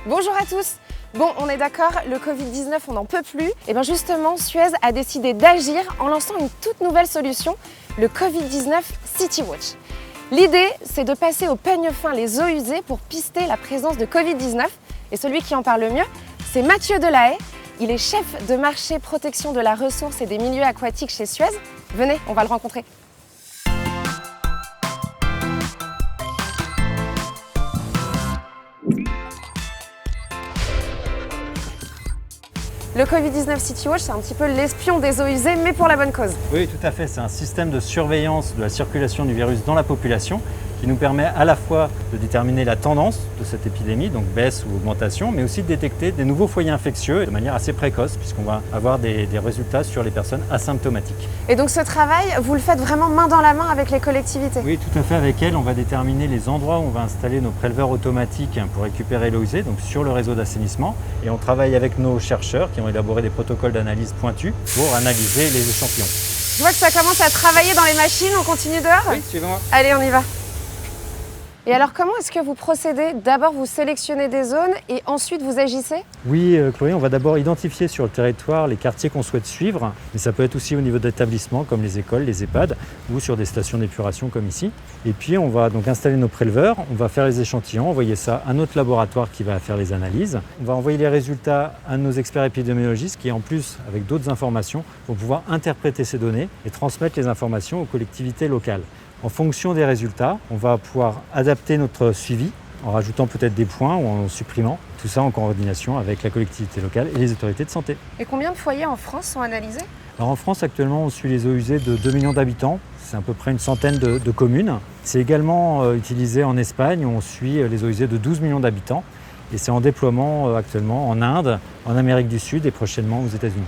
Bonjour à tous. Bon, on est d'accord, le Covid-19, on n'en peut plus. Et bien justement, Suez a décidé d'agir en lançant une toute nouvelle solution, le Covid-19 City Watch. L'idée, c'est de passer au peigne fin les eaux usées pour pister la présence de Covid-19. Et celui qui en parle le mieux, c'est Mathieu Delahaye. Il est chef de marché protection de la ressource et des milieux aquatiques chez Suez. Venez, on va le rencontrer. Le Covid-19 City Watch, c'est un petit peu l'espion des eaux usées, mais pour la bonne cause. Oui, tout à fait. C'est un système de surveillance de la circulation du virus dans la population qui nous permet à la fois de déterminer la tendance de cette épidémie, donc baisse ou augmentation, mais aussi de détecter des nouveaux foyers infectieux de manière assez précoce, puisqu'on va avoir des résultats sur les personnes asymptomatiques. Et donc ce travail, vous le faites vraiment main dans la main avec les collectivités? Oui, tout à fait. Avec elles, on va déterminer les endroits où on va installer nos préleveurs automatiques pour récupérer l'eau usée, donc sur le réseau d'assainissement. Et on travaille avec nos chercheurs qui ont élaboré des protocoles d'analyse pointus pour analyser les échantillons. Je vois que ça commence à travailler dans les machines, on continue dehors? Oui, suivez-moi. Allez, on y va. Et alors comment est-ce que vous procédez? D'abord vous sélectionnez des zones et ensuite vous agissez? Oui Chloé, on va d'abord identifier sur le territoire les quartiers qu'on souhaite suivre, mais ça peut être aussi au niveau d'établissements comme les écoles, les EHPAD ou sur des stations d'épuration comme ici. Et puis on va donc installer nos préleveurs, on va faire les échantillons, envoyer ça à notre laboratoire qui va faire les analyses. On va envoyer les résultats à nos experts épidémiologistes qui en plus, avec d'autres informations, vont pouvoir interpréter ces données et transmettre les informations aux collectivités locales. En fonction des résultats, on va pouvoir adapter notre suivi en rajoutant peut-être des points ou en supprimant, tout ça en coordination avec la collectivité locale et les autorités de santé. Et combien de foyers en France sont analysés? Alors en France, actuellement, on suit les eaux usées de 2 millions d'habitants. C'est à peu près une centaine de communes. C'est également utilisé en Espagne, où on suit les eaux usées de 12 millions d'habitants. Et c'est en déploiement actuellement en Inde, en Amérique du Sud et prochainement aux États-Unis.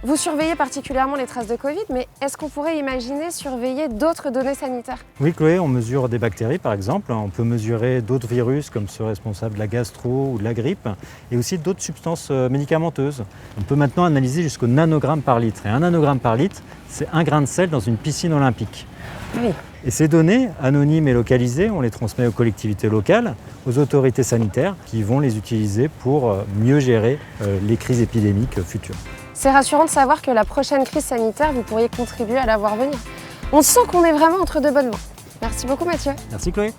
Vous surveillez particulièrement les traces de Covid, mais est-ce qu'on pourrait imaginer surveiller d'autres données sanitaires? Oui Chloé, on mesure des bactéries par exemple, on peut mesurer d'autres virus comme ceux responsables de la gastro ou de la grippe, et aussi d'autres substances médicamenteuses. On peut maintenant analyser jusqu'au nanogramme par litre, et un nanogramme par litre, c'est 1 grain de sel dans une piscine olympique. Oui. Et ces données, anonymes et localisées, on les transmet aux collectivités locales, aux autorités sanitaires qui vont les utiliser pour mieux gérer les crises épidémiques futures. C'est rassurant de savoir que la prochaine crise sanitaire, vous pourriez contribuer à la voir venir. On sent qu'on est vraiment entre de bonnes mains. Merci beaucoup Mathieu. Merci Chloé.